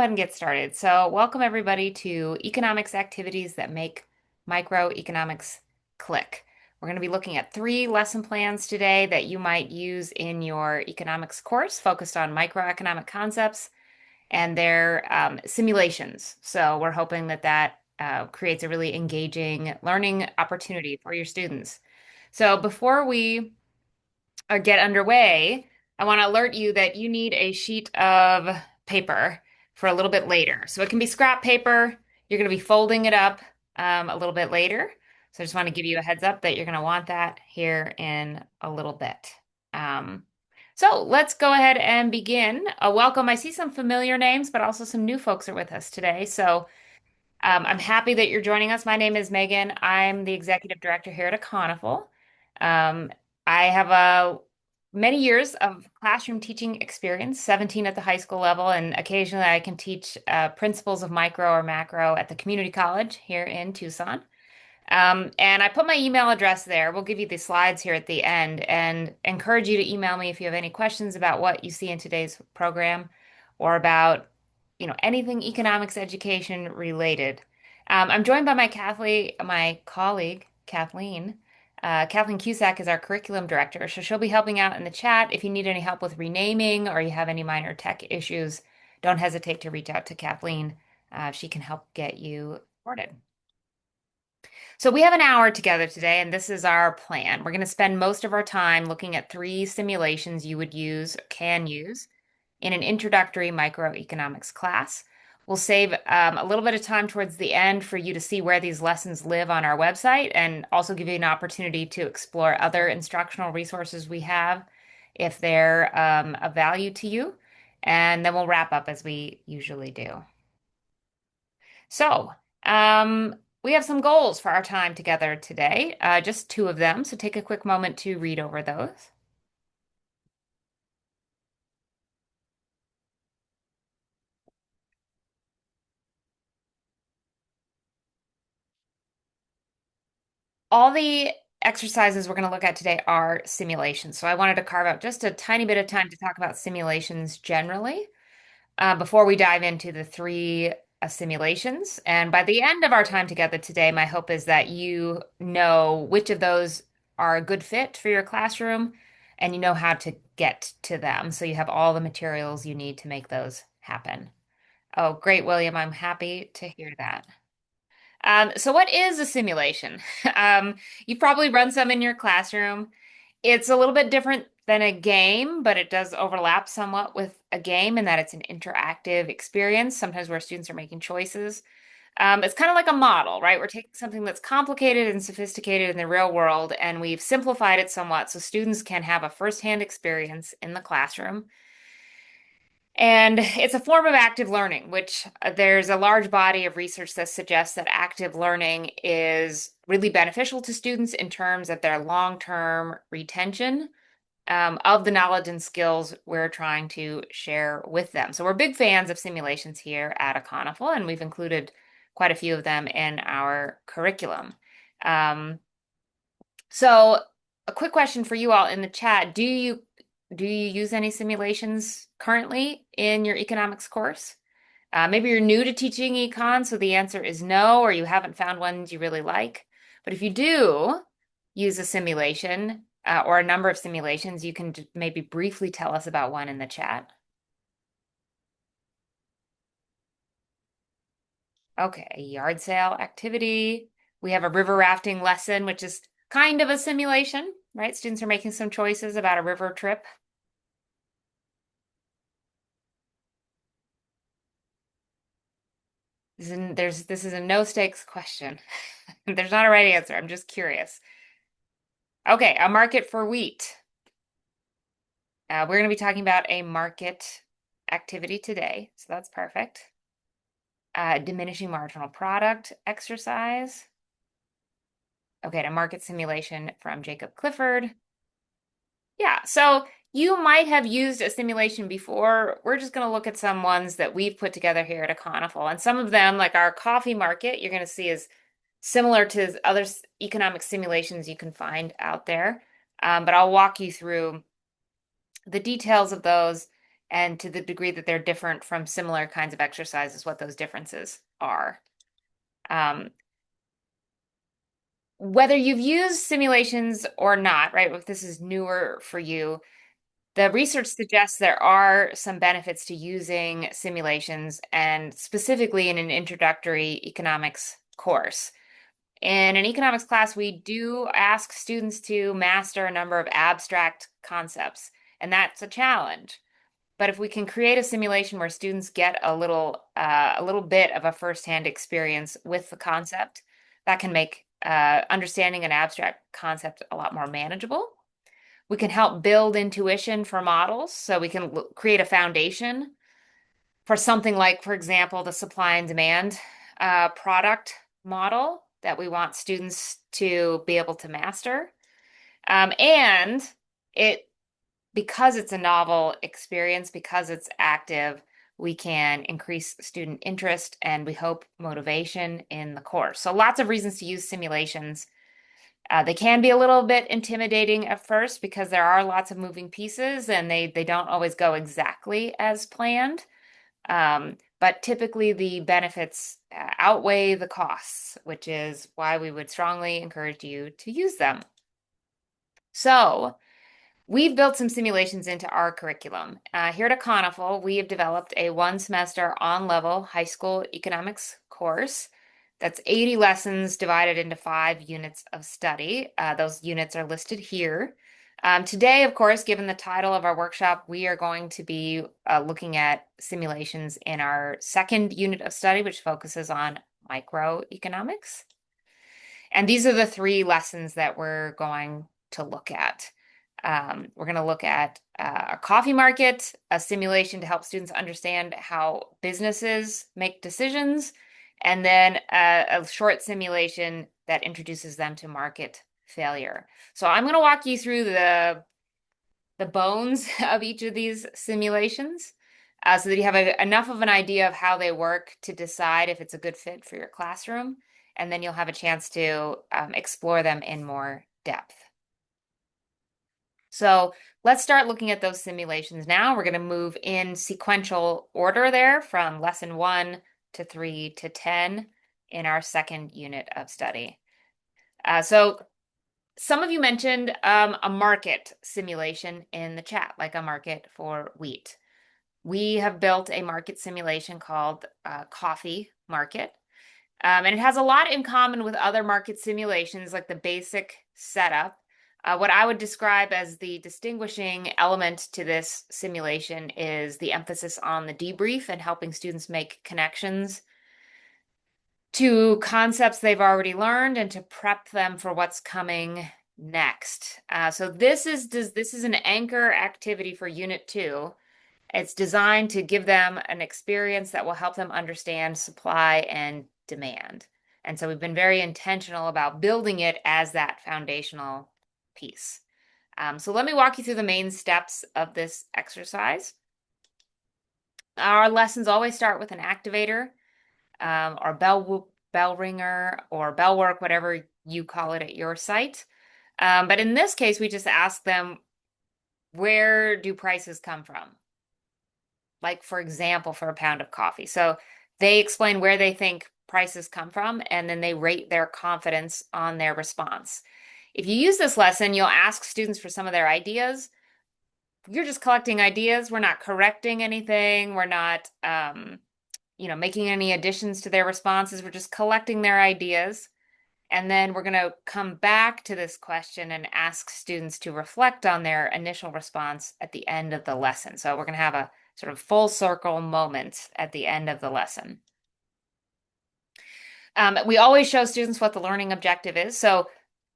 Go ahead and get started. So, welcome everybody to Economics Activities that Make Microeconomics Click. We're going to be looking at three lesson plans today that you might use in your economics course focused on microeconomic concepts and their simulations. So, we're hoping that creates a really engaging learning opportunity for your students. So, before we or get underway, I want to alert you that you need a sheet of paper for a little bit later. So it can be scrap paper. You're going to be folding it up a little bit later. So I just want to give you a heads up that you're going to want that here in a little bit. So let's go ahead and begin. Welcome. I see some familiar names, but also some new folks are with us today. So I'm happy that you're joining us. My name is Megan. I'm the executive director here at Econifel. Um, I have many years of classroom teaching experience, 17 at the high school level, and occasionally I can teach principles of micro or macro at the community college here in Tucson. And I put my email address there. We'll give you the slides here at the end and encourage you to email me if you have any questions about what you see in today's program or about, anything economics education related. I'm joined by my colleague, Kathleen. Kathleen Cusack is our curriculum director, so she'll be helping out in the chat. If you need any help with renaming or you have any minor tech issues, don't hesitate to reach out to Kathleen. She can help get you sorted. So we have an hour together today, and this is our plan. We're going to spend most of our time looking at three simulations you would use, can use, in an introductory microeconomics class. We'll save a little bit of time towards the end for you to see where these lessons live on our website and also give you an opportunity to explore other instructional resources we have if they're of value to you. And then we'll wrap up as we usually do. So, we have some goals for our time together today, just two of them. So take a quick moment to read over those. All the exercises we're going to look at today are simulations. So I wanted to carve out just a tiny bit of time to talk about simulations generally, before we dive into the three simulations. And by the end of our time together today, my hope is that you know which of those are a good fit for your classroom and you know how to get to them. So you have all the materials you need to make those happen. Oh, great, William. I'm happy to hear that. So what is a simulation? You probably run some in your classroom. It's a little bit different than a game, but it does overlap somewhat with a game in that it's an interactive experience, sometimes where students are making choices. It's kind of like a model, right? We're taking something that's complicated and sophisticated in the real world, and we've simplified it somewhat so students can have a firsthand experience in the classroom. And it's a form of active learning, which there's a large body of research that suggests that active learning is really beneficial to students in terms of their long-term retention of the knowledge and skills we're trying to share with them. So we're big fans of simulations here at Econifel, and we've included quite a few of them in our curriculum. Um, so a quick question for you all in the chat. Do you use any simulations currently in your economics course? Maybe you're new to teaching econ, so the answer is no, or you haven't found ones you really like. But if you do use a simulation or a number of simulations, you can maybe briefly tell us about one in the chat. Okay, a yard sale activity. We have a river rafting lesson, which is kind of a simulation, right? Students are making some choices about a river trip. This is a no stakes question. There's not a right answer. I'm just curious. Okay, a market for wheat. We're going to be talking about a market activity today, so that's perfect. Diminishing marginal product exercise. Okay, a market simulation from Jacob Clifford. Yeah, so you might have used a simulation before. We're just going to look at some ones that we've put together here at Econifel. And some of them, like our coffee market, you're going to see is similar to other economic simulations you can find out there. But I'll walk you through the details of those and to the degree that they're different from similar kinds of exercises, what those differences are. Um, Whether you've used simulations or not, right? If this is newer for you, the research suggests there are some benefits to using simulations and specifically in an introductory economics course. In an economics class, we do ask students to master a number of abstract concepts, and that's a challenge. But if we can create a simulation where students get a little bit of a firsthand experience with the concept, that can make understanding an abstract concept a lot more manageable. We can help build intuition for models, so we can create a foundation for something like, for example, the supply and demand product model that we want students to be able to master. And it because it's a novel experience, because it's active, we can increase student interest and we hope motivation in the course. So lots of reasons to use simulations. They can be a little bit intimidating at first because there are lots of moving pieces and they don't always go exactly as planned. But typically the benefits outweigh the costs, which is why we would strongly encourage you to use them. So we've built some simulations into our curriculum. Here at Econoful, we have developed a one-semester on-level high school economics course that's 80 lessons divided into 5 units of study. Those units are listed here. Today, of course, given the title of our workshop, we are going to be looking at simulations in our second unit of study, which focuses on microeconomics. And these are the 3 lessons that we're going to look at. We're going to look at a coffee market, a simulation to help students understand how businesses make decisions, and then a short simulation that introduces them to market failure. So I'm going to walk you through the bones of each of these simulations so that you have enough of an idea of how they work to decide if it's a good fit for your classroom, and then you'll have a chance to explore them in more depth. So let's start looking at those simulations now. We're going to move in sequential order there from lesson 1 to 3 to 10 in our second unit of study. So some of you mentioned a market simulation in the chat, like a market for wheat. We have built a market simulation called Coffee Market. And it has a lot in common with other market simulations, like the basic setup. What I would describe as the distinguishing element to this simulation is the emphasis on the debrief and helping students make connections to concepts they've already learned and to prep them for what's coming next. So this is an anchor activity for Unit 2. It's designed to give them an experience that will help them understand supply and demand. And so we've been very intentional about building it as that foundational piece. So let me walk you through the main steps of this exercise. Our lessons always start with an activator, or bell ringer, or bell work, whatever you call it at your site. But in this case, we just ask them, where do prices come from? Like, for example, for a pound of coffee. So they explain where they think prices come from, and then they rate their confidence on their response. If you use this lesson, you'll ask students for some of their ideas. You're just collecting ideas. We're not correcting anything. We're not, making any additions to their responses. We're just collecting their ideas. And then we're going to come back to this question and ask students to reflect on their initial response at the end of the lesson. So we're going to have a sort of full circle moment at the end of the lesson. We always show students what the learning objective is. So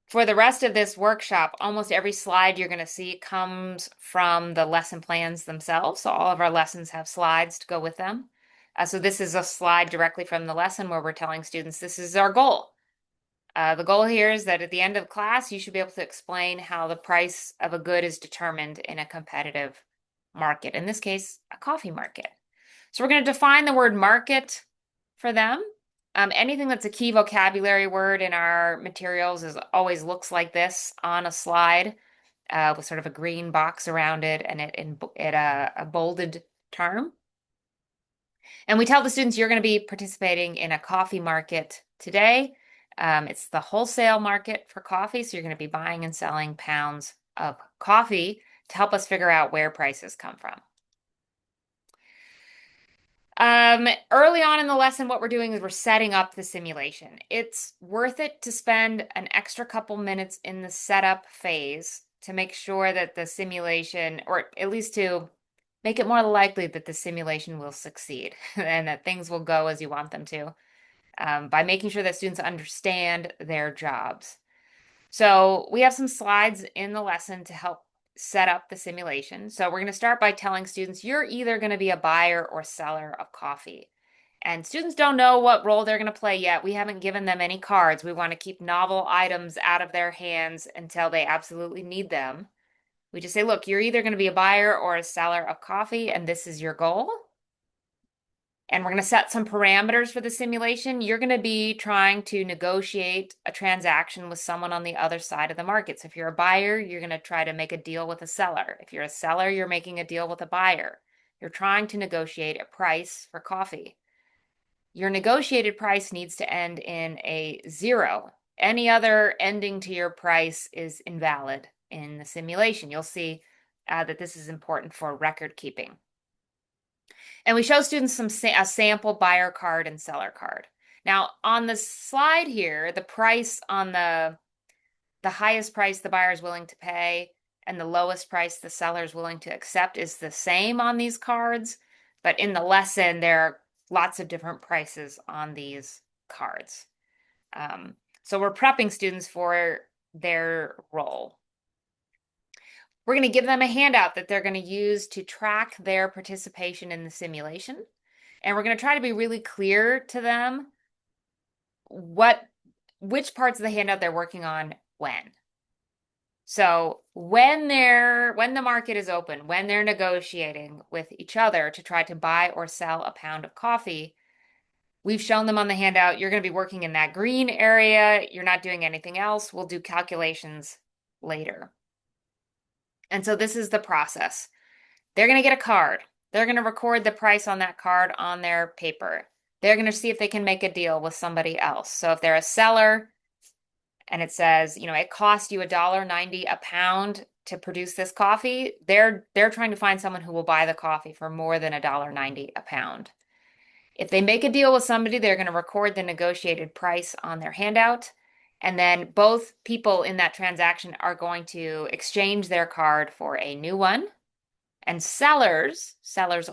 for the rest of this workshop, almost every slide you're going to see comes from the lesson plans themselves. So all of our lessons have slides to go with them. So this is a slide directly from the lesson where we're telling students this is our goal. The goal here is that at the end of class, you should be able to explain how the price of a good is determined in a competitive market, in this case, a coffee market. So we're going to define the word market for them. Anything that's a key vocabulary word in our materials always looks like this on a slide. with sort of a green box around it and a bolded term. And we tell the students you're going to be participating in a coffee market today. It's the wholesale market for coffee, so you're going to be buying and selling pounds of coffee to help us figure out where prices come from. Early on in the lesson, what we're doing is we're setting up the simulation. It's worth it to spend an extra couple minutes in the setup phase to make sure that the simulation, or at least to make it more likely that the simulation will succeed and that things will go as you want them to, by making sure that students understand their jobs. So we have some slides in the lesson to help set up the simulation. So we're going to start by telling students you're either going to be a buyer or seller of coffee. And students don't know what role they're going to play yet. We haven't given them any cards. We want to keep novel items out of their hands until they absolutely need them. We just say, look, you're either going to be a buyer or a seller of coffee, and this is your goal. And we're going to set some parameters for the simulation. You're going to be trying to negotiate a transaction with someone on the other side of the market. So if you're a buyer, you're going to try to make a deal with a seller. If you're a seller, you're making a deal with a buyer. You're trying to negotiate a price for coffee. Your negotiated price needs to end in a zero. Any other ending to your price is invalid in the simulation. You'll see that this is important for record keeping. And we show students a sample buyer card and seller card. Now, on the slide here, the price on the highest price the buyer is willing to pay and the lowest price the seller is willing to accept is the same on these cards. But in the lesson, there are lots of different prices on these cards. So we're prepping students for their role. We're going to give them a handout that they're going to use to track their participation in the simulation. And we're going to try to be really clear to them which parts of the handout they're working on when. So when the market is open, when they're negotiating with each other to try to buy or sell a pound of coffee, we've shown them on the handout, you're going to be working in that green area. You're not doing anything else. We'll do calculations later. And so this is the process. They're going to get a card. They're going to record the price on that card on their paper. They're going to see if they can make a deal with somebody else. So if they're a seller and it says, it cost you $1.90 a pound to produce this coffee, they're trying to find someone who will buy the coffee for more than $1.90 a pound. If they make a deal with somebody, they're going to record the negotiated price on their handout. And then both people in that transaction are going to exchange their card for a new one. And sellers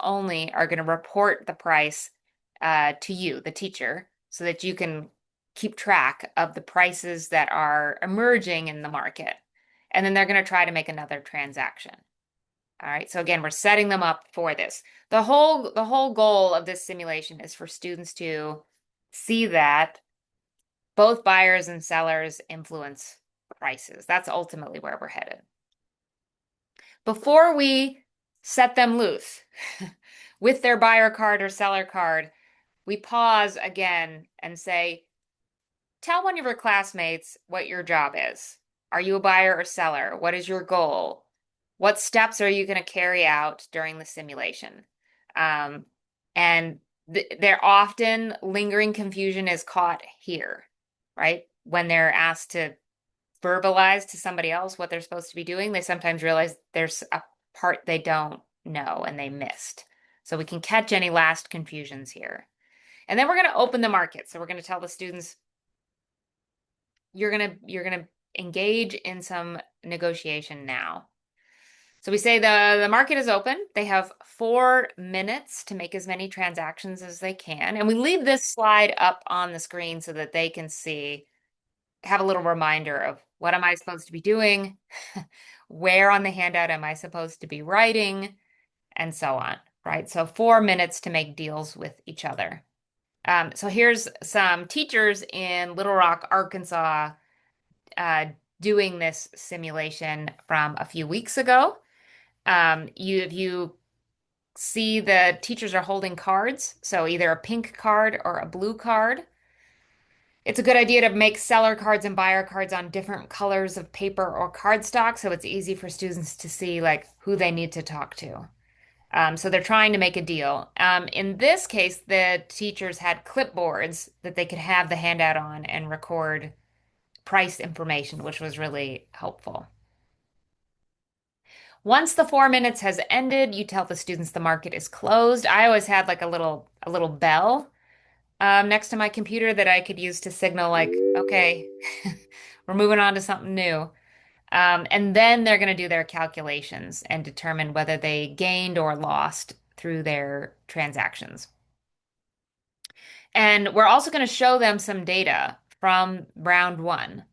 only, are going to report the price to you, the teacher, so that you can keep track of the prices that are emerging in the market. And then they're going to try to make another transaction. All right, so again, we're setting them up for this. The whole goal of this simulation is for students to see that both buyers and sellers influence prices. That's ultimately where we're headed. Before we set them loose with their buyer card or seller card, we pause again and say, tell one of your classmates what your job is. Are you a buyer or seller? What is your goal? What steps are you going to carry out during the simulation? And there often lingering confusion is caught here, right? When they're asked to verbalize to somebody else what they're supposed to be doing, they sometimes realize there's a part they don't know and they missed. So we can catch any last confusions here. And then we're going to open the market. So we're going to tell the students, you're going to engage in some negotiation now. So we say the market is open. They have 4 minutes to make as many transactions as they can. And we leave this slide up on the screen so that they can have a little reminder of what am I supposed to be doing, where on the handout am I supposed to be writing, and so on, right? So 4 minutes to make deals with each other. So here's some teachers in Little Rock, Arkansas, doing this simulation from a few weeks ago. You see the teachers are holding cards, so either a pink card or a blue card. It's a good idea to make seller cards and buyer cards on different colors of paper or cardstock so it's easy for students to see like who they need to talk to. So they're trying to make a deal. In this case, the teachers had clipboards that they could have the handout on and record price information, which was really helpful. Once the 4 minutes has ended, you tell the students the market is closed. I always had like a little bell next to my computer that I could use to signal like, okay, we're moving on to something new. And then they're going to do their calculations and determine whether they gained or lost through their transactions. And we're also going to show them some data from round one.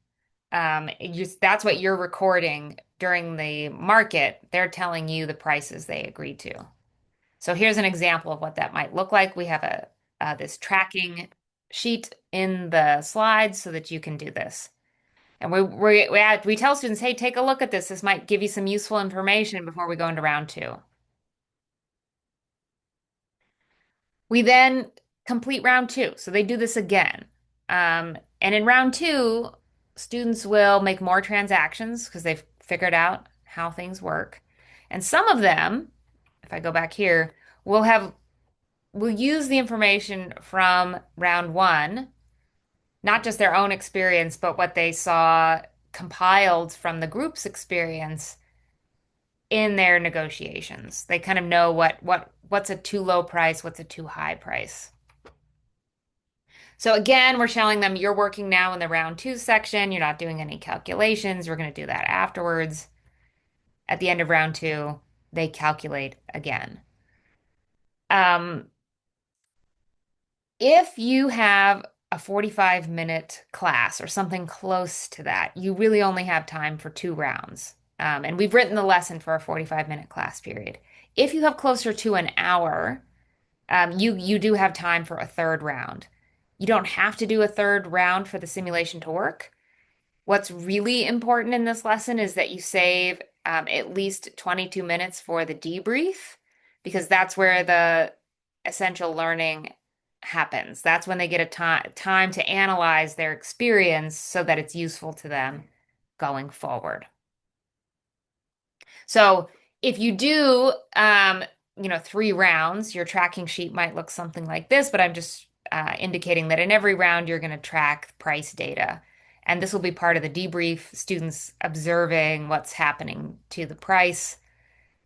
That's what you're recording during the market. They're telling you the prices they agreed to. So here's an example of what that might look like. We have a this tracking sheet in the slides so that you can do this. And we tell students, hey, take a look at this. This might give you some useful information before we go into round two. We then complete round two. So they do this again. And in round two, students will make more transactions because they've figured out how things work. And some of them, if I go back here, will use the information from round one, not just their own experience, but what they saw compiled from the group's experience in their negotiations. They kind of know what's a too low price, what's a too high price. So again, we're showing them you're working now in the round two section. You're not doing any calculations. We're going to do that afterwards. At the end of round two, they calculate again. Um, if you have a 45-minute class or something close to that, you really only have time for two rounds. And we've written the lesson for a 45-minute class period. If you have closer to an hour, you do have time for a third round. You don't have to do a third round for the simulation to work. What's really important in this lesson is that you save at least 22 minutes for the debrief because that's where the essential learning happens. That's when they get a time to analyze their experience so that it's useful to them going forward. So if you do, three rounds, your tracking sheet might look something like this, but I'm just indicating that in every round you're going to track price data. And this will be part of the debrief, students observing what's happening to the price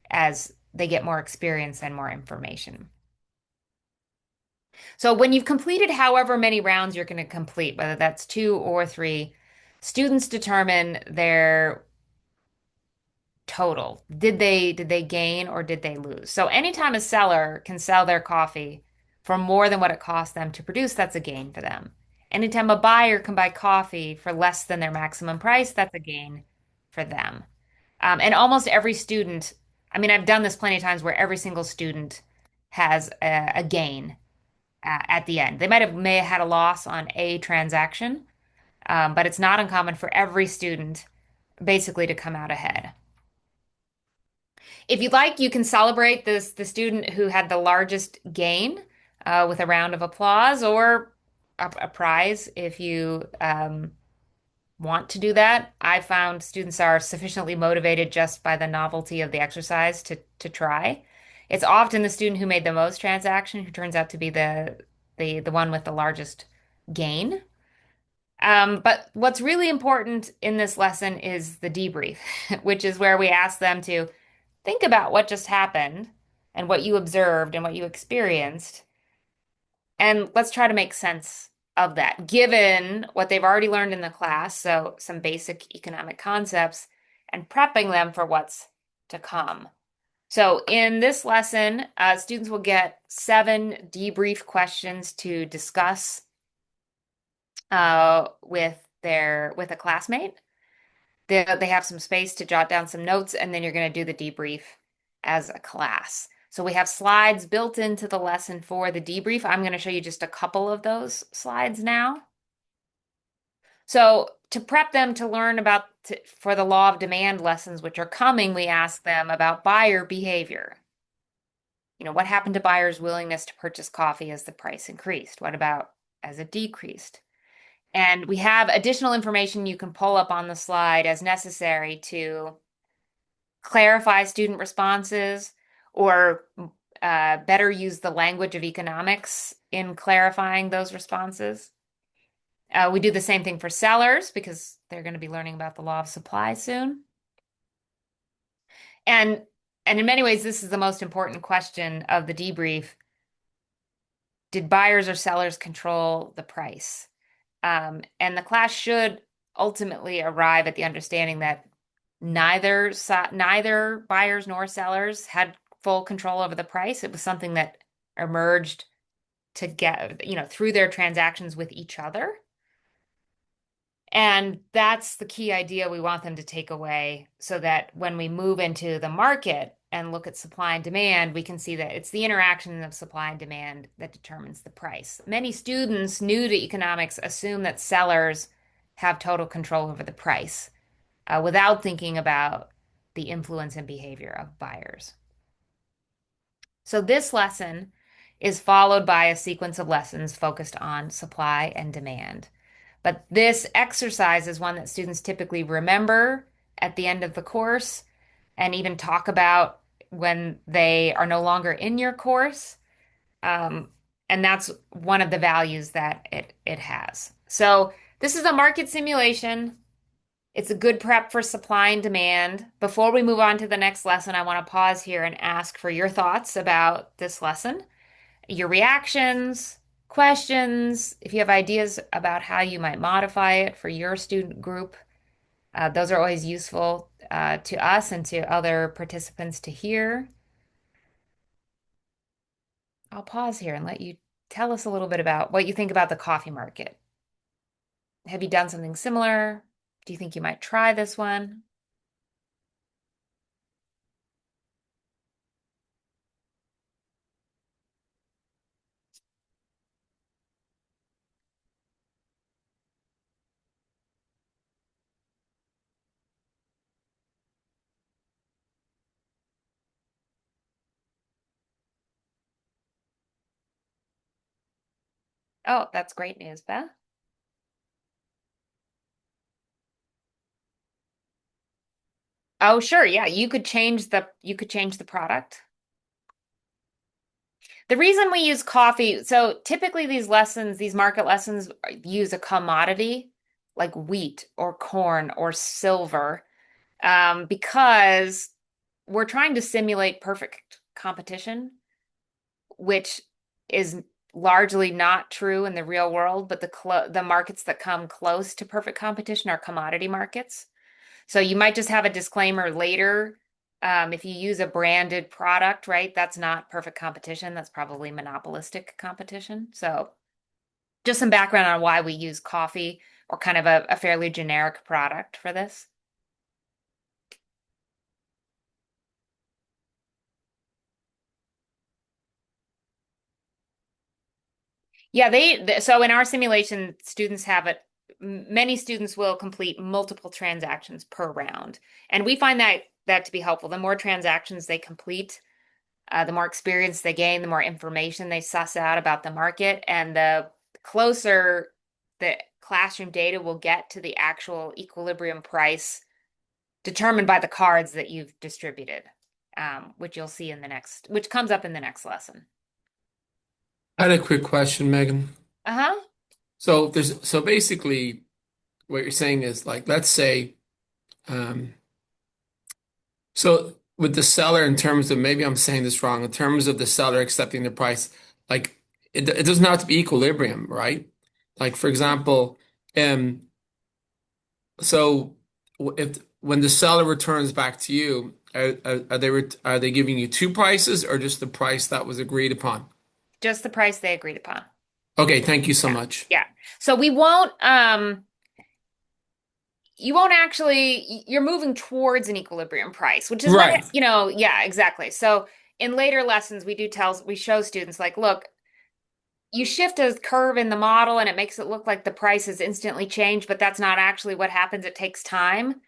as they get more experience and more information. So when you've completed however many rounds you're going to complete, whether that's two or three, students determine their total. Did they gain or did they lose? So anytime a seller can sell their coffee for more than what it cost them to produce, that's a gain for them. Anytime a buyer can buy coffee for less than their maximum price, that's a gain for them. And almost every student, I mean, I've done this plenty of times where every single student has a gain at the end. They may have had a loss on a transaction, but it's not uncommon for every student basically to come out ahead. If you'd like, you can celebrate the student who had the largest gain with a round of applause or a prize if you want to do that. I found students are sufficiently motivated just by the novelty of the exercise to try. It's often the student who made the most transaction who turns out to be the one with the largest gain. But what's really important in this lesson is the debrief, which is where we ask them to think about what just happened and what you observed and what you experienced. And let's try to make sense of that, given what they've already learned in the class. So, some basic economic concepts and prepping them for what's to come. So, in this lesson, students will get 7 debrief questions to discuss with a classmate. They have some space to jot down some notes, and then you're going to do the debrief as a class. So we have slides built into the lesson for the debrief. I'm going to show you just a couple of those slides now. So to prep them to learn for the law of demand lessons, which are coming, we ask them about buyer behavior. What happened to buyers' willingness to purchase coffee as the price increased? What about as it decreased? And we have additional information you can pull up on the slide as necessary to clarify student responses or better use the language of economics in clarifying those responses. We do the same thing for sellers because they're going to be learning about the law of supply soon. And and in many ways, this is the most important question of the debrief. Did buyers or sellers control the price? And the class should ultimately arrive at the understanding that neither buyers nor sellers had full control over the price. It was something that emerged to get, through their transactions with each other. And that's the key idea we want them to take away so that when we move into the market and look at supply and demand, we can see that it's the interaction of supply and demand that determines the price. Many students new to economics assume that sellers have total control over the price without thinking about the influence and behavior of buyers. So this lesson is followed by a sequence of lessons focused on supply and demand. But this exercise is one that students typically remember at the end of the course and even talk about when they are no longer in your course. Um, and that's one of the values that it has. So this is a market simulation. It's a good prep for supply and demand. Before we move on to the next lesson, I want to pause here and ask for your thoughts about this lesson, your reactions, questions, if you have ideas about how you might modify it for your student group. Those are always useful to us and to other participants to hear. I'll pause here and let you tell us a little bit about what you think about the coffee market. Have you done something similar? Do you think you might try this one? Oh, that's great news, Beth. Oh, sure. Yeah, you could change the product. The reason we use coffee, so typically these market lessons use a commodity like wheat or corn or silver, because we're trying to simulate perfect competition, which is largely not true in the real world, but the markets that come close to perfect competition are commodity markets. So you might just have a disclaimer later. If you use a branded product, right, that's not perfect competition. That's probably monopolistic competition. So just some background on why we use coffee or kind of a fairly generic product for this. Yeah, so in our simulation, students have it. Many students will complete multiple transactions per round, and we find that to be helpful. The more transactions they complete, the more experience they gain, the more information they suss out about the market, and the closer the classroom data will get to the actual equilibrium price determined by the cards that you've distributed, which you'll see which comes up in the next lesson. I had a quick question, Megan. Uh-huh. So basically what you're saying is like let's say um so with the seller in terms of maybe I'm saying this wrong in terms of the seller accepting the price, like it doesn't have to be equilibrium, right? Like for example, um so if when the seller returns back to you, are they giving you two prices or just the price that was agreed upon? Just the price they agreed upon. Okay, thank you so Yeah. much. Yeah. So we won't you won't actually you're moving towards an equilibrium price, which is Right. yeah, exactly. So in later lessons we show students like, look, you shift a curve in the model and it makes it look like the price is instantly changed, but that's not actually what happens. It takes time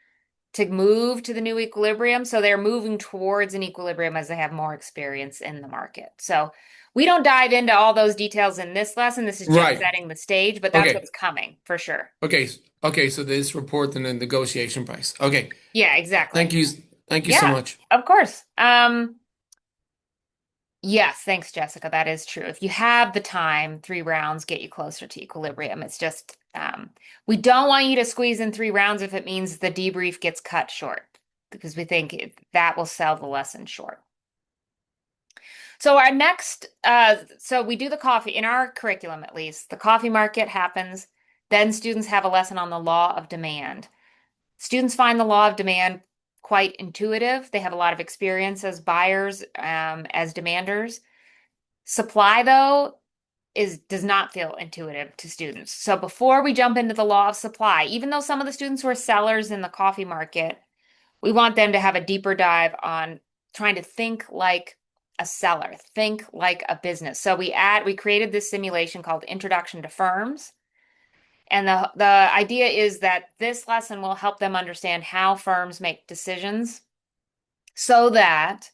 to move to the new equilibrium. So they're moving towards an equilibrium as they have more experience in the market. So We don't dive into all those details in this lesson. This is just Right. setting the stage, but that's Okay. what's coming for sure. Okay. Okay. So this report and the negotiation price. Okay. Yeah, Thank exactly. you. Thank you so Yeah, much. of course. Yes, thanks, Jessica. That is true. If you have the time, 3 rounds get you closer to equilibrium. It's just we don't want you to squeeze in 3 rounds if it means the debrief gets cut short, because we think that will sell the lesson short. So our next, so we do the coffee in our curriculum at least. The coffee market happens. Then students have a lesson on the law of demand. Students find the law of demand quite intuitive. They have a lot of experience as buyers, as demanders. Supply, though, does not feel intuitive to students. So before we jump into the law of supply, even though some of the students were sellers in the coffee market, we want them to have a deeper dive on trying to think like a seller, think like a business. So we created this simulation called Introduction to Firms. And the idea is that this lesson will help them understand how firms make decisions so that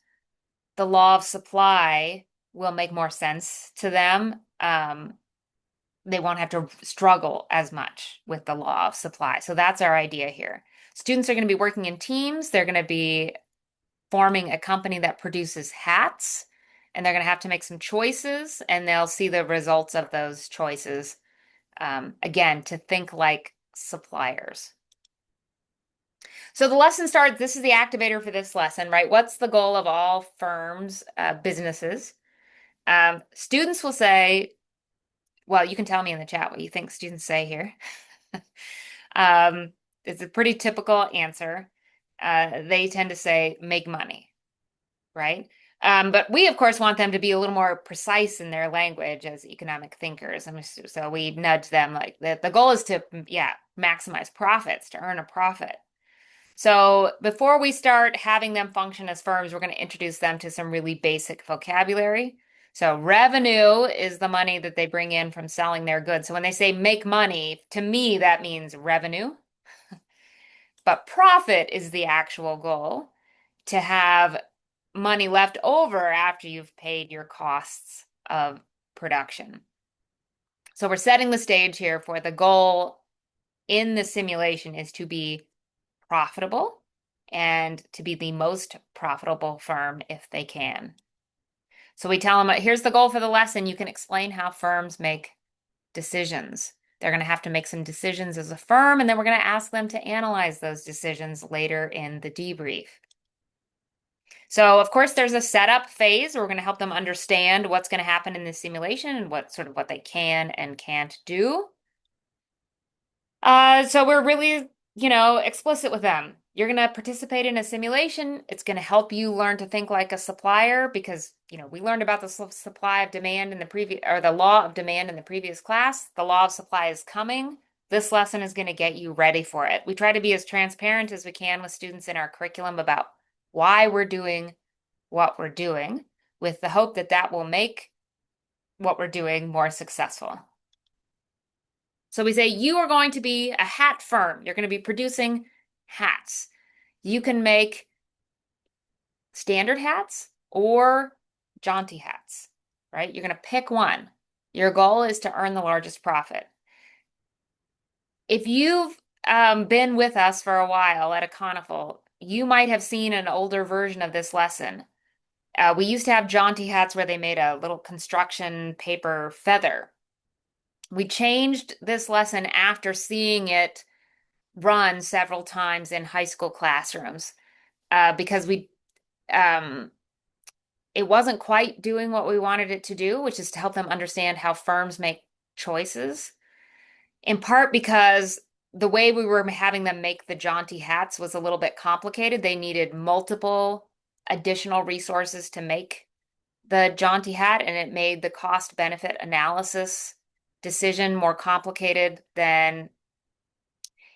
the law of supply will make more sense to them. They won't have to struggle as much with the law of supply. So that's our idea here. Students are going to be working in teams. They're going to be forming a company that produces hats, and they're going to have to make some choices, and they'll see the results of those choices. Again, to think like suppliers. So the lesson starts, this is the activator for this lesson, right? What's the goal of all firms, businesses? Students will say, well, you can tell me in the chat what you think students say here. Um, it's a pretty typical answer. They tend to say, make money, right? But we, of course, want them to be a little more precise in their language as economic thinkers. So we nudge them like the goal is to, yeah, maximize profits, to earn a profit. So before we start having them function as firms, we're going to introduce them to some really basic vocabulary. So revenue is the money that they bring in from selling their goods. So when they say make money, to me, that means revenue. But profit is the actual goal, to have money left over after you've paid your costs of production. So we're setting the stage here for the goal in the simulation is to be profitable and to be the most profitable firm if they can. So we tell them, here's the goal for the lesson. You can explain how firms make decisions. They're going to have to make some decisions as a firm, and then we're going to ask them to analyze those decisions later in the debrief. So, of course, there's a setup phase where we're going to help them understand what's going to happen in the simulation and what they can and can't do. So we're really, explicit with them. You're going to participate in a simulation. It's going to help you learn to think like a supplier because, we learned about the supply of demand in the previous, or the law of demand in the previous class. The law of supply is coming. This lesson is going to get you ready for it. We try to be as transparent as we can with students in our curriculum about why we're doing what we're doing, with the hope that that will make what we're doing more successful. So we say you are going to be a hat firm. You're going to be producing hats. You can make standard hats or jaunty hats, right? You're going to pick one. Your goal is to earn the largest profit. If you've been with us for a while at Econiful, you might have seen an older version of this lesson. We used to have jaunty hats where they made a little construction paper feather. We changed this lesson after seeing it run several times in high school classrooms because um, it wasn't quite doing what we wanted it to do, which is to help them understand how firms make choices, in part because the way we were having them make the jaunty hats was a little bit complicated. They needed multiple additional resources to make the jaunty hat, and it made the cost benefit analysis decision more complicated than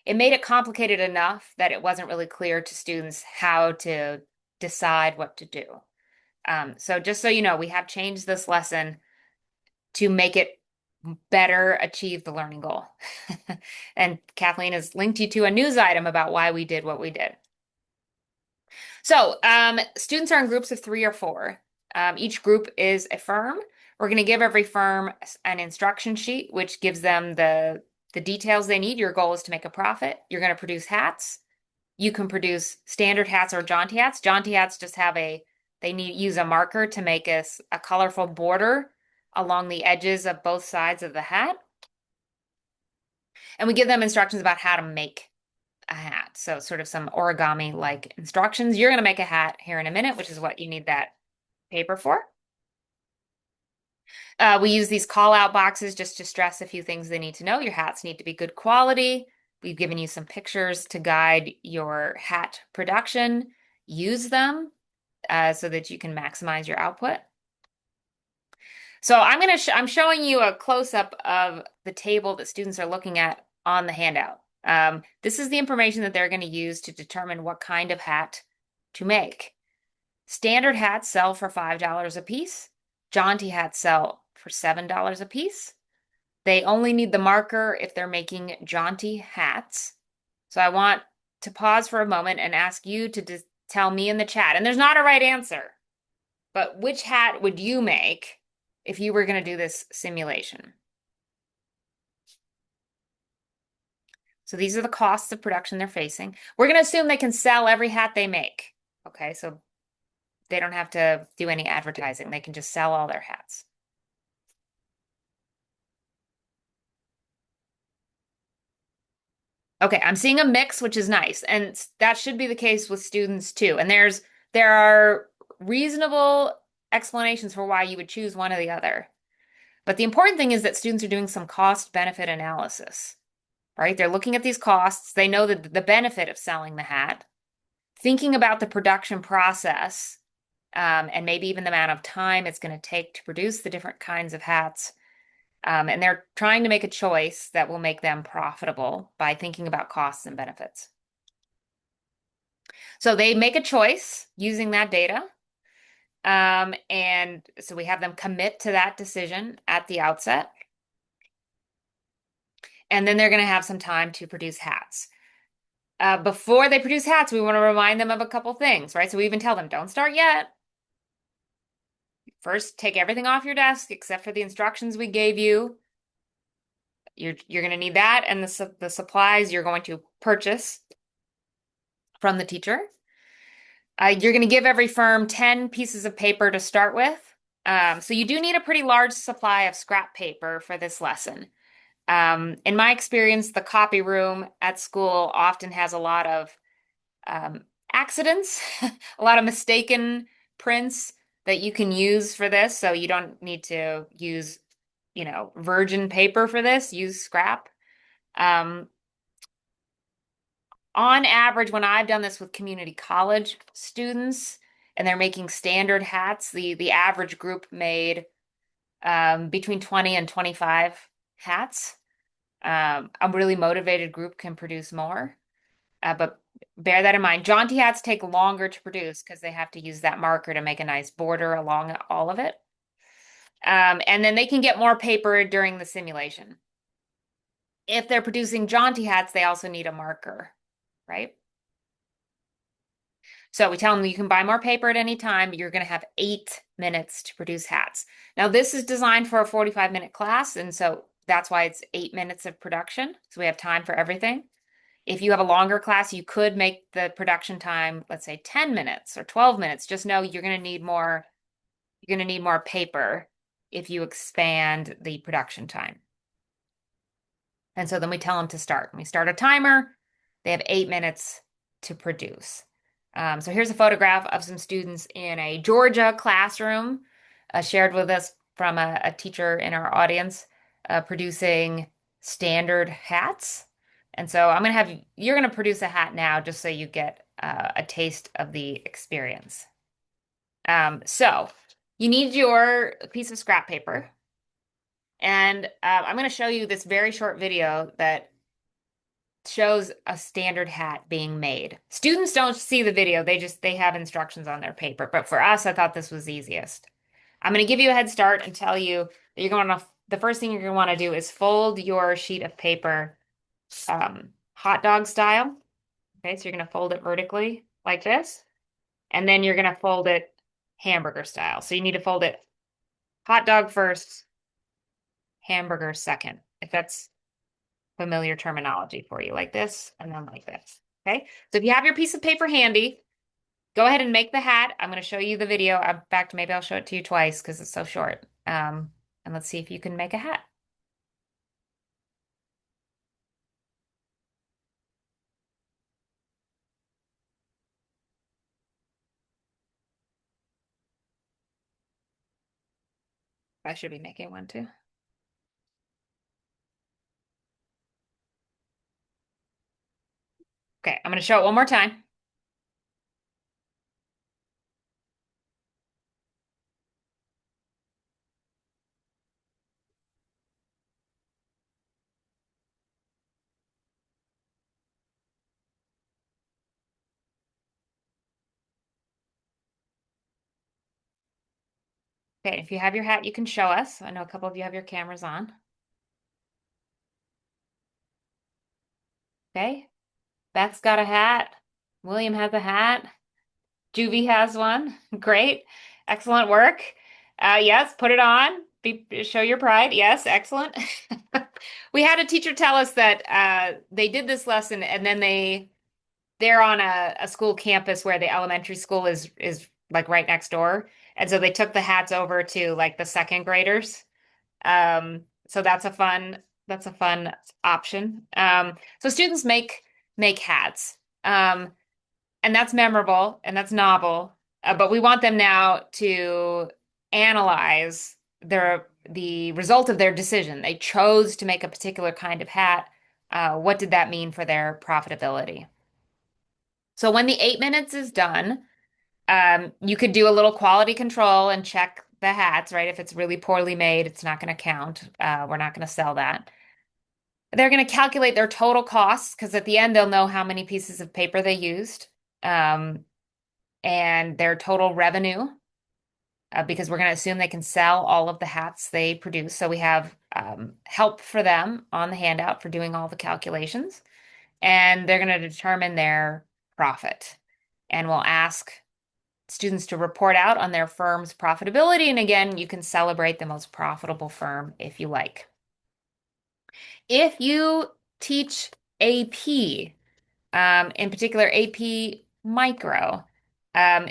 it made it complicated enough that it wasn't really clear to students how to decide what to do. So just so you know, we have changed this lesson to make it better achieve the learning goal. And Kathleen has linked you to a news item about why we did what we did. So students are in groups of 3 or 4. Each group is a firm. We're going to give every firm an instruction sheet, which gives them the details they need. Your goal is to make a profit. You're going to produce hats. You can produce standard hats or jaunty hats. Jaunty hats just have they need use a marker to make a colorful border along the edges of both sides of the hat. And we give them instructions about how to make a hat. So sort of some origami-like instructions. You're going to make a hat here in a minute, which is what you need that paper for. We use these call out boxes just to stress a few things they need to know. Your hats need to be good quality. We've given you some pictures to guide your hat production. Use them so that you can maximize your output. So I'm showing you a close-up of the table that students are looking at on the handout. This is the information that they're going to use to determine what kind of hat to make. Standard hats sell for $5 a piece. Jaunty hats sell for $7 a piece. They only need the marker if they're making jaunty hats. So I want to pause for a moment and ask you to tell me in the chat, and there's not a right answer, but which hat would you make if you were going to do this simulation? So these are the costs of production they're facing. We're going to assume they can sell every hat they make. Okay, so they don't have to do any advertising. They can just sell all their hats. Okay, I'm seeing a mix, which is nice. And that should be the case with students too. And there are reasonable explanations for why you would choose one or the other. But the important thing is that students are doing some cost benefit analysis, right? They're looking at these costs. They know that the benefit of selling the hat, thinking about the production process, and maybe even the amount of time it's going to take to produce the different kinds of hats. And they're trying to make a choice that will make them profitable by thinking about costs and benefits. So they make a choice using that data. And so we have them commit to that decision at the outset. And then they're going to have some time to produce hats. Before they produce hats, we want to remind them of a couple things, right? So we even tell them, don't start yet. First, take everything off your desk except for the instructions we gave you. You're going to need that and the supplies you're going to purchase from the teacher. You're going to give every firm 10 pieces of paper to start with. So you do need a pretty large supply of scrap paper for this lesson. In my experience, the copy room at school often has a lot of accidents, a lot of mistaken prints that you can use for this. So you don't need to use, virgin paper for this, use scrap. On average, when I've done this with community college students and they're making standard hats, the average group made between 20 and 25 hats. A really motivated group can produce more, but bear that in mind. Jaunty hats take longer to produce because they have to use that marker to make a nice border along all of it. And then they can get more paper during the simulation. If they're producing jaunty hats, they also need a marker, right? So we tell them you can buy more paper at any time, but you're going to have 8 minutes to produce hats. Now, this is designed for a 45-minute class, and so that's why it's 8 minutes of production. So we have time for everything. If you have a longer class, you could make the production time, let's say 10 minutes or 12 minutes. Just know you're going to need more, paper if you expand the production time. And so then we tell them to start. We start a timer. They have 8 minutes to produce. So here's a photograph of some students in a Georgia classroom shared with us from a teacher in our audience producing standard hats. And so you're going to produce a hat now just so you get a taste of the experience. So you need your piece of scrap paper. And I'm going to show you this very short video that shows a standard hat being made. Students don't see the video. They have instructions on their paper. But for us, I thought this was easiest. I'm going to give you a head start and tell you that the first thing you're going to want to do is fold your sheet of paper hot dog style. Okay, so you're going to fold it vertically like this. And then you're going to fold it hamburger style. So you need to fold it Hot dog first, hamburger second, if that's familiar terminology for you, like this and then like this. Okay. So if you have your piece of paper handy, go ahead and make the hat. I'm going to show you the video. In fact, maybe I'll show it to you twice because it's so short. And let's see if you can make a hat. I should be making one too. Okay, I'm going to show it one more time. Okay, if you have your hat, you can show us. I know a couple of you have your cameras on. Okay, Beth's got a hat. William has a hat. Juvie has one. Great. Excellent work. Yes, put it on. Show your pride. Yes, excellent. We had a teacher tell us that they did this lesson and then they're on a school campus where the elementary school is like right next door. And so they took the hats over to like the second graders. So that's a fun option. So students make hats. And that's memorable and that's novel. But we want them now to analyze the result of their decision. They chose to make a particular kind of hat. What did that mean for their profitability? So when the 8 minutes is done, you could do a little quality control and check the hats, right? If it's really poorly made, it's not going to count. We're not going to sell that. They're going to calculate their total costs because at the end they'll know how many pieces of paper they used. Um, and their total revenue, because we're going to assume they can sell all of the hats they produce. So we have help for them on the handout for doing all the calculations, and they're going to determine their profit. And we'll ask students to report out on their firm's profitability. And again, you can celebrate the most profitable firm if you like. If you teach AP, in particular AP Micro, um,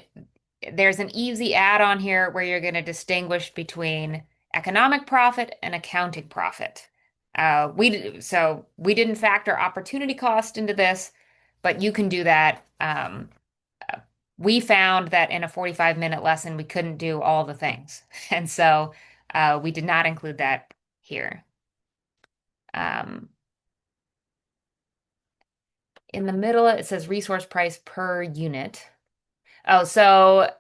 there's an easy add-on here where you're going to distinguish between economic profit and accounting profit. We didn't factor opportunity cost into this, but you can do that. We found that in a 45-minute lesson, we couldn't do all the things. And so we did not include that here. Um, in the middle, it says resource price per unit. Oh, so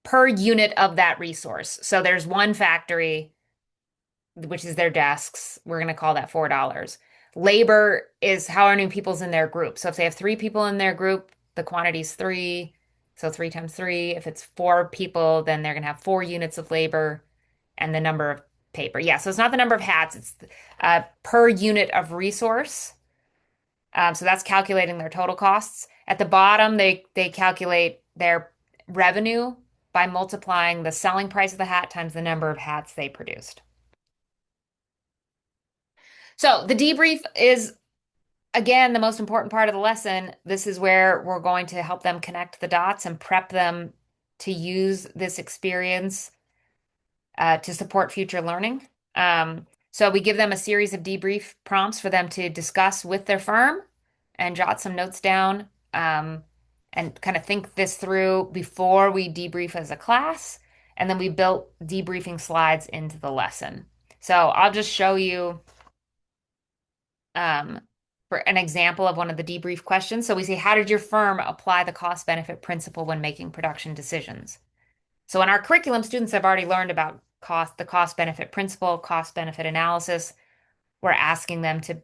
per unit of that resource. So there's one factory, which is their desks. We're going to call that $4. Labor is how many people's in their group. So if they have three people in their group, the quantity is three. So three times three. If it's four people, then they're going to have 4 units of labor and the number of paper. Yeah, so it's not the number of hats, it's per unit of resource. So that's calculating their total costs. At the bottom, they calculate their revenue by multiplying the selling price of the hat times the number of hats they produced. So the debrief is, again, the most important part of the lesson. This is where we're going to help them connect the dots and prep them to use this experience to support future learning. So we give them a series of debrief prompts for them to discuss with their firm and jot some notes down, and kind of think this through before we debrief as a class. And then we built debriefing slides into the lesson. So I'll just show you um, for an example of one of the debrief questions. So we say, how did your firm apply the cost benefit principle when making production decisions? So in our curriculum, students have already learned about the cost benefit principle, cost benefit analysis. We're asking them to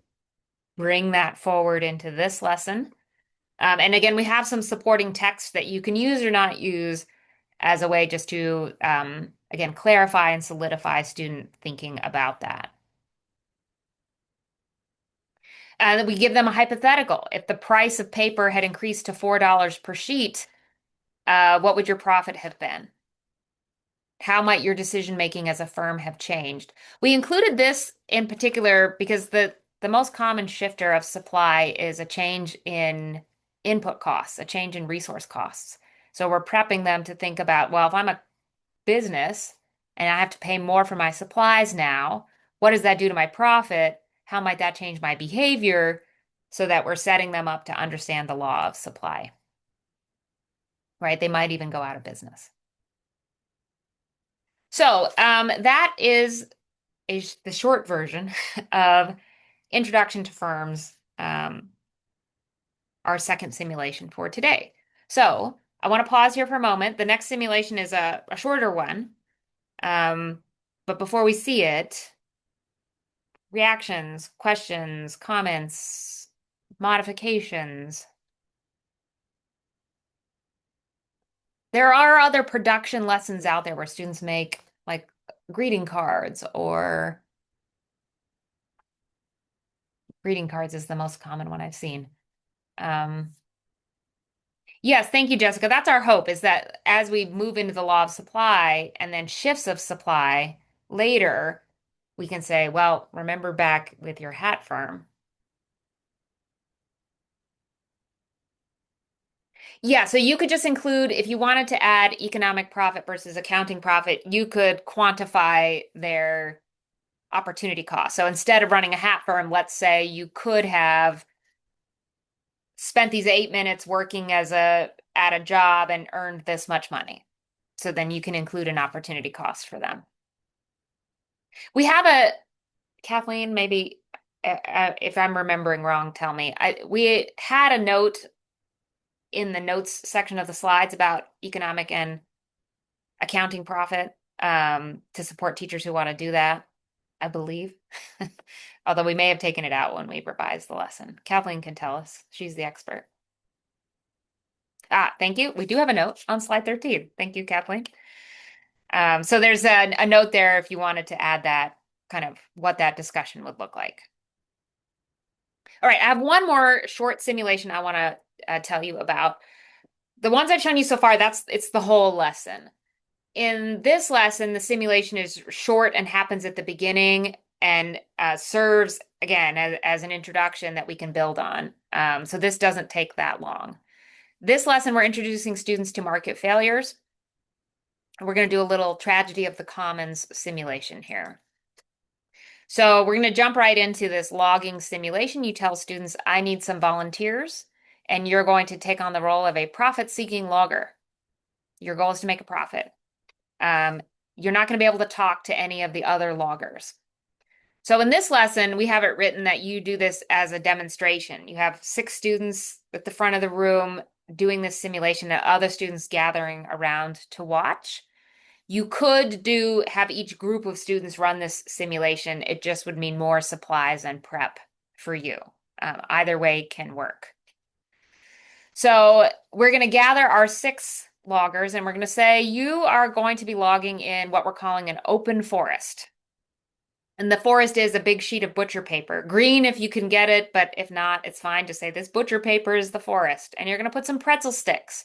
bring that forward into this lesson. And again, we have some supporting text that you can use or not use as a way just to, again, clarify and solidify student thinking about that. And we give them a hypothetical. If the price of paper had increased to $4 per sheet, what would your profit have been? How might your decision making as a firm have changed? We included this in particular because the most common shifter of supply is a change in input costs, a change in resource costs. So we're prepping them to think about, well, if I'm a business and I have to pay more for my supplies now, what does that do to my profit? How might that change my behavior so that we're setting them up to understand the law of supply, right? They might even go out of business. So that is the short version of Introduction to Firms, our second simulation for today. So I want to pause here for a moment. The next simulation is a shorter one. But before we see it, reactions, questions, comments, modifications. There are other production lessons out there where students make like greeting cards, or greeting cards is the most common one I've seen. Um, yes, thank you, Jessica. That's our hope, is that as we move into the law of supply and then shifts of supply later, we can say, well, remember back with your hat firm. Yeah, so you could just include, if you wanted to add economic profit versus accounting profit, you could quantify their opportunity cost. So instead of running a hat firm, let's say you could have spent these 8 minutes working at a job and earned this much money. So then you can include an opportunity cost for them. We have Kathleen, maybe if I'm remembering wrong, tell me. We had a note in the notes section of the slides about economic and accounting profit to support teachers who want to do that, I believe. Although we may have taken it out when we revised the lesson. Kathleen can tell us. She's the expert. Thank you. We do have a note on slide 13. Thank you, Kathleen. So there's a note there if you wanted to add that, kind of what that discussion would look like. All right, I have one more short simulation I want to tell you about. The ones I've shown you so far, it's the whole lesson. In this lesson, the simulation is short and happens at the beginning and serves, again, as an introduction that we can build on. So this doesn't take that long. This lesson, we're introducing students to market failures. We're going to do a little tragedy of the commons simulation here. So we're going to jump right into this logging simulation. You tell students, I need some volunteers, and you're going to take on the role of a profit-seeking logger. Your goal is to make a profit. You're not going to be able to talk to any of the other loggers. So in this lesson, we have it written that you do this as a demonstration. You have 6 students at the front of the room doing this simulation and other students gathering around to watch. You could have each group of students run this simulation. It just would mean more supplies and prep for you. Either way can work. So we're going to gather our 6 loggers and we're going to say you are going to be logging in what we're calling an open forest. And the forest is a big sheet of butcher paper. Green if you can get it, but if not, it's fine. Just say this butcher paper is the forest. And you're going to put some pretzel sticks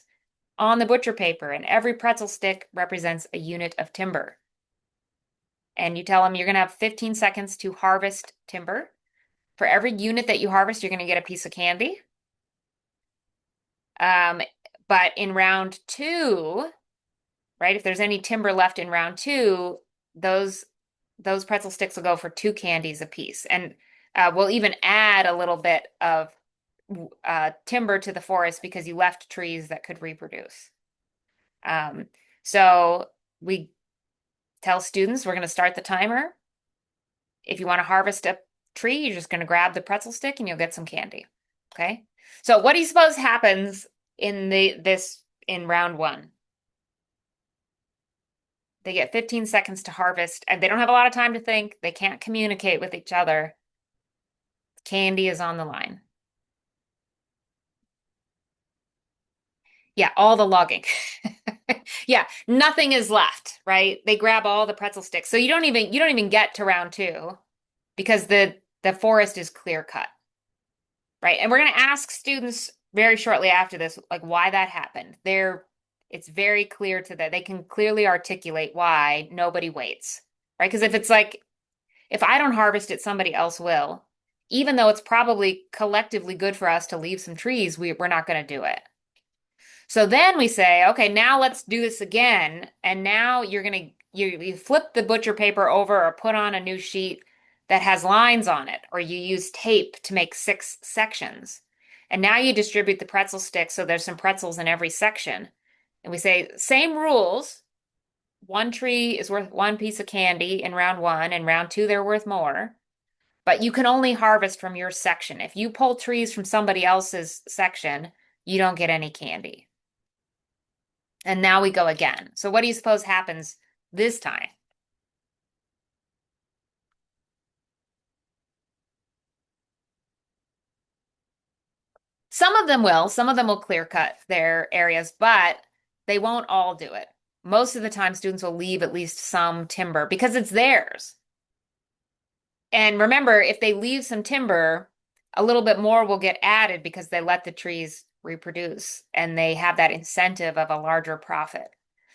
on the butcher paper, and every pretzel stick represents a unit of timber. And you tell them you're going to have 15 seconds to harvest timber. For every unit that you harvest, you're going to get a piece of candy. But in round 2, right, if there's any timber left in round 2, those pretzel sticks will go for 2 candies a piece. And we'll even add a little bit of timber to the forest because you left trees that could reproduce. So we tell students we're going to start the timer. If you want to harvest a tree, you're just going to grab the pretzel stick and you'll get some candy. Okay. So what do you suppose happens in round 1? They get 15 seconds to harvest and they don't have a lot of time to think. They can't communicate with each other. Candy is on the line. Yeah, all the logging. Yeah, nothing is left, right? They grab all the pretzel sticks. So you don't even get to round 2 because the forest is clear cut. Right? And we're going to ask students very shortly after this like why that happened. it's very clear to them. They can clearly articulate why nobody waits, right? Because if it's like, if I don't harvest it, somebody else will. Even though it's probably collectively good for us to leave some trees, we're not going to do it. So then we say, okay, now let's do this again. And now you flip the butcher paper over or put on a new sheet that has lines on it, or you use tape to make 6 sections. And now you distribute the pretzel sticks so there's some pretzels in every section. And we say, same rules. One tree is worth one piece of candy in round one, and round two, they're worth more. But you can only harvest from your section. If you pull trees from somebody else's section, you don't get any candy. And now we go again. So what do you suppose happens this time? Some of them will clear cut their areas, but they won't all do it. Most of the time, students will leave at least some timber because it's theirs. And remember, if they leave some timber, a little bit more will get added because they let the trees reproduce and they have that incentive of a larger profit.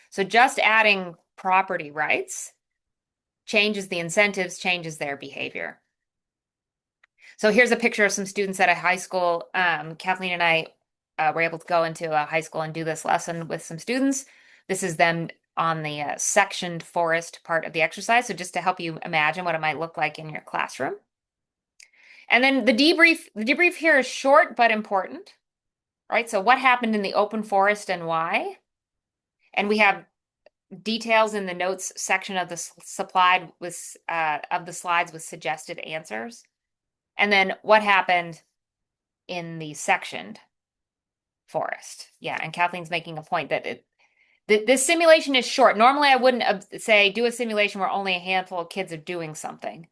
So just adding property rights changes the incentives, changes their behavior. So here's a picture of some students at a high school. Kathleen and I were able to go into a high school and do this lesson with some students. This is them on the sectioned forest part of the exercise. So just to help you imagine what it might look like in your classroom. And then the debrief here is short but important, right? So what happened in the open forest and why? And we have details in the notes section of the supplied with of the slides with suggested answers. And then what happened in the sectioned forest. Yeah, and Kathleen's making a point that this simulation is short. Normally, I wouldn't say do a simulation where only a handful of kids are doing something,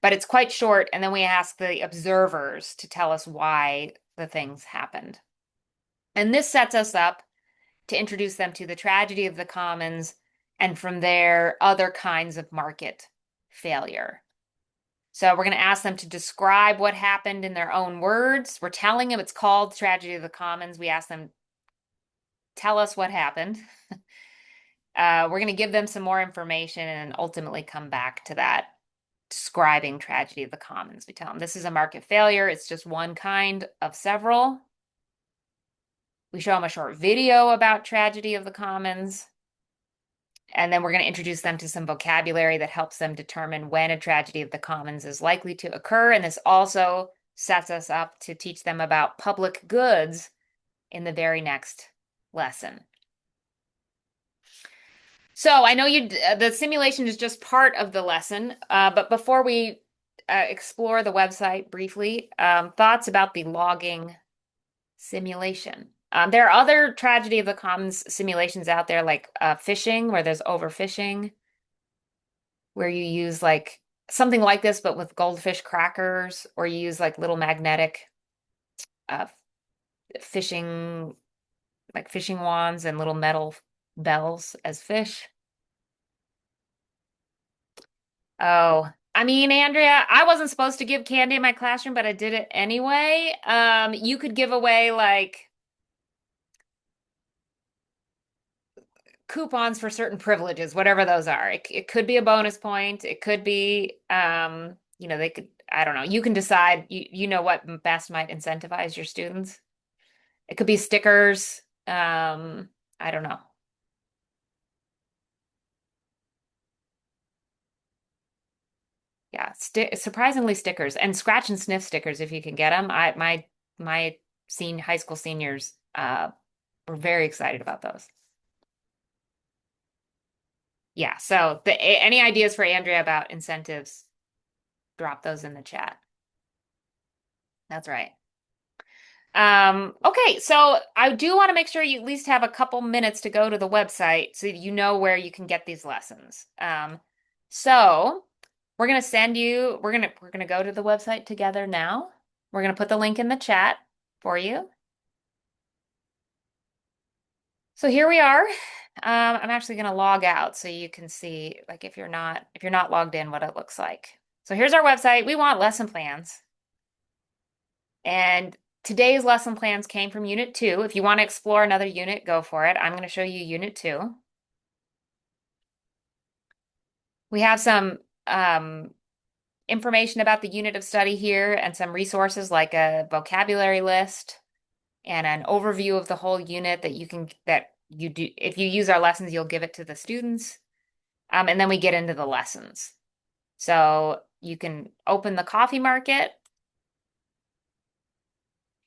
but it's quite short. And then we ask the observers to tell us why the things happened. And this sets us up to introduce them to the tragedy of the commons and from there, other kinds of market failure. So we're going to ask them to describe what happened in their own words. We're telling them it's called Tragedy of the Commons. We ask them, tell us what happened. We're going to give them some more information and ultimately come back to that describing Tragedy of the Commons. We tell them this is a market failure. It's just one kind of several. We show them a short video about Tragedy of the Commons. And then we're going to introduce them to some vocabulary that helps them determine when a tragedy of the commons is likely to occur. And this also sets us up to teach them about public goods in the very next lesson. So I know the simulation is just part of the lesson, but before we explore the website briefly, thoughts about the logging simulation. There are other tragedy of the commons simulations out there, like fishing, where there's overfishing, where you use like something like this, but with goldfish crackers, or you use like little magnetic uh, fishing, like fishing wands and little metal bells as fish. Oh, I mean, Andrea, I wasn't supposed to give candy in my classroom, but I did it anyway. You could give away like coupons for certain privileges, whatever those are. It could be a bonus point. It could be, they could, I don't know. You can decide, you know what best might incentivize your students. It could be stickers. I don't know. Yeah, surprisingly stickers and scratch and sniff stickers if you can get them. My high school seniors were very excited about those. Yeah, so any ideas for Andrea about incentives, drop those in the chat. That's right. Okay, so I do want to make sure you at least have a couple minutes to go to the website so you know where you can get these lessons. So we're gonna send you, we're gonna go to the website together now. We're gonna put the link in the chat for you. So here we are. I'm actually gonna log out so you can see, like if you're not logged in, what it looks like. So here's our website. We want lesson plans. And today's lesson plans came from Unit 2. If you want to explore another unit, go for it. I'm going to show you Unit 2. We have some information about the unit of study here and some resources like a vocabulary list and an overview of the whole unit that you do. If you use our lessons, you'll give it to the students. And then we get into the lessons. So you can open the Coffee Market.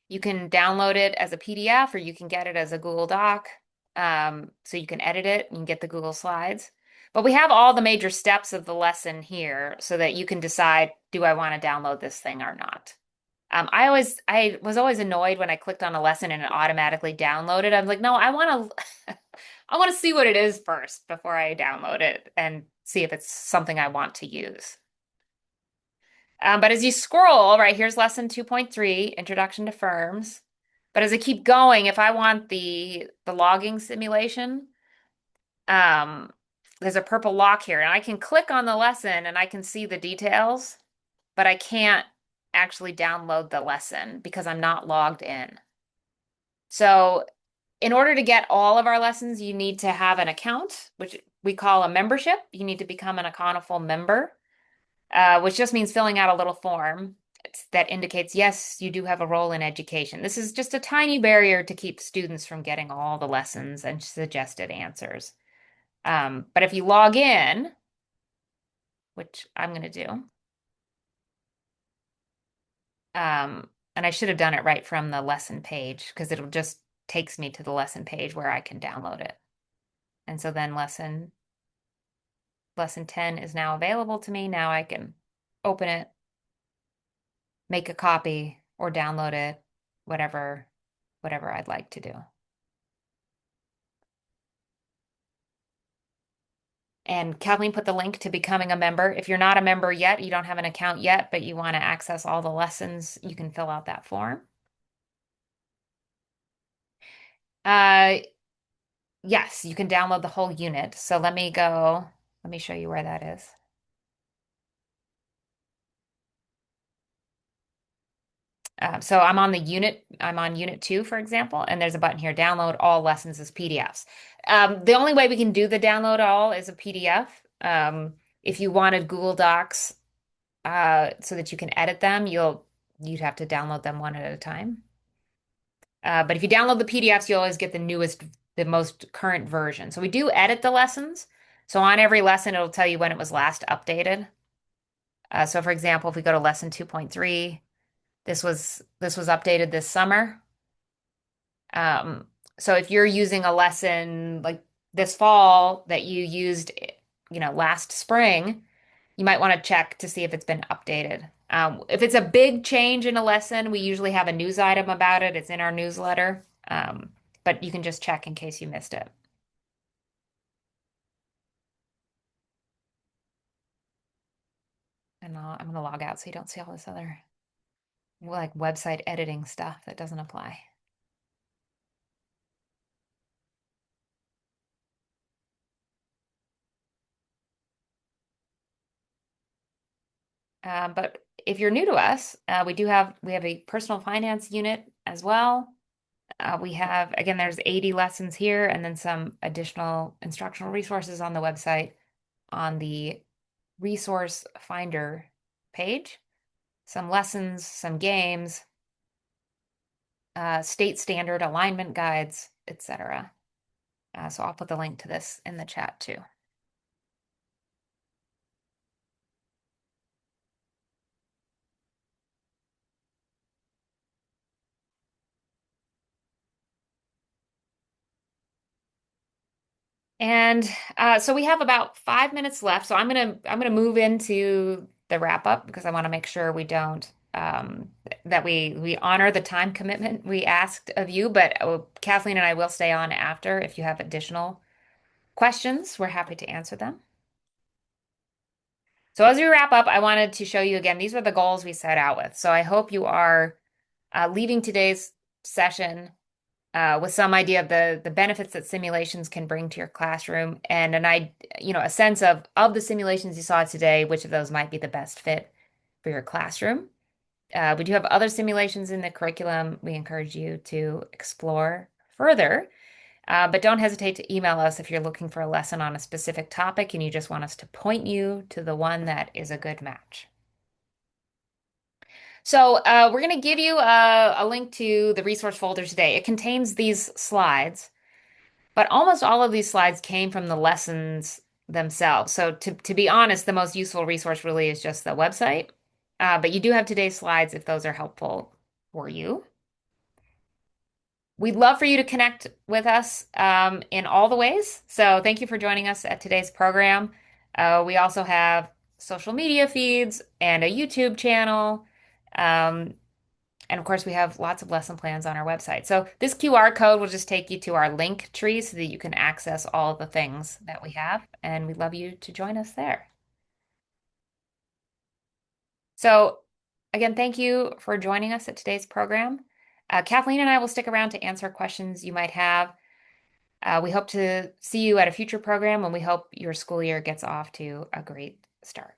You can download it as a PDF or you can get it as a Google Doc. So you can edit it and get the Google Slides. But we have all the major steps of the lesson here so that you can decide, do I want to download this thing or not? I was always annoyed when I clicked on a lesson and it automatically downloaded. I was like, no, I want to, I want to see what it is first before I download it and see if it's something I want to use. But as you scroll, right, here's lesson 2.3, Introduction to Firms. But as I keep going, if I want the logging simulation, um, there's a purple lock here, and I can click on the lesson and I can see the details, but I can't actually download the lesson because I'm not logged in. So in order to get all of our lessons, you need to have an account, which we call a membership. You need to become an Econoful member, which just means filling out a little form that indicates, yes, you do have a role in education. This is just a tiny barrier to keep students from getting all the lessons and suggested answers. But if you log in, which I'm going to do, and I should have done it right from the lesson page because it'll just takes me to the lesson page where I can download it. And so then lesson 10 is now available to me. Now I can open it, make a copy, or download it, whatever I'd like to do. And Kathleen put the link to becoming a member. If you're not a member yet, you don't have an account yet, but you want to access all the lessons, you can fill out that form. Uh, yes, you can download the whole unit. So let me show you where that is. So I'm on unit 2, for example, and there's a button here, download all lessons as PDFs. The only way we can do the download all is a PDF. If you wanted Google Docs, so that you can edit them, you'd have to download them one at a time. But if you download the PDFs, you always get the most current version. So we do edit the lessons. So on every lesson, it'll tell you when it was last updated. So for example, if we go to lesson 2.3, this was updated this summer. Um, so if you're using a lesson like this fall that you used, last spring, you might want to check to see if it's been updated. If it's a big change in a lesson, we usually have a news item about it. It's in our newsletter. But you can just check in case you missed it. And I'm going to log out so you don't see all this other like website editing stuff that doesn't apply. But if you're new to us, we have a personal finance unit as well. Again, there's 80 lessons here and then some additional instructional resources on the website on the resource finder page. Some lessons, some games, state standard alignment guides, etc. So I'll put the link to this in the chat too. And so we have about 5 minutes left. So I'm gonna move into the wrap up because I want to make sure we don't that we honor the time commitment we asked of you. But Kathleen and I will stay on after if you have additional questions. We're happy to answer them. So as we wrap up, I wanted to show you again, these were the goals we set out with. So I hope you are leaving today's session with some idea of the benefits that simulations can bring to your classroom and a sense of the simulations you saw today, which of those might be the best fit for your classroom. We do have other simulations in the curriculum we encourage you to explore further, but don't hesitate to email us if you're looking for a lesson on a specific topic and you just want us to point you to the one that is a good match. So we're going to give you a link to the resource folder today. It contains these slides, but almost all of these slides came from the lessons themselves. So to be honest, the most useful resource really is just the website. But you do have today's slides if those are helpful for you. We'd love for you to connect with us in all the ways. So thank you for joining us at today's program. We also have social media feeds and a YouTube channel. Um, and of course, we have lots of lesson plans on our website. So this QR code will just take you to our link tree so that you can access all the things that we have. And we'd love you to join us there. So again, thank you for joining us at today's program. Kathleen and I will stick around to answer questions you might have. We hope to see you at a future program, and we hope your school year gets off to a great start.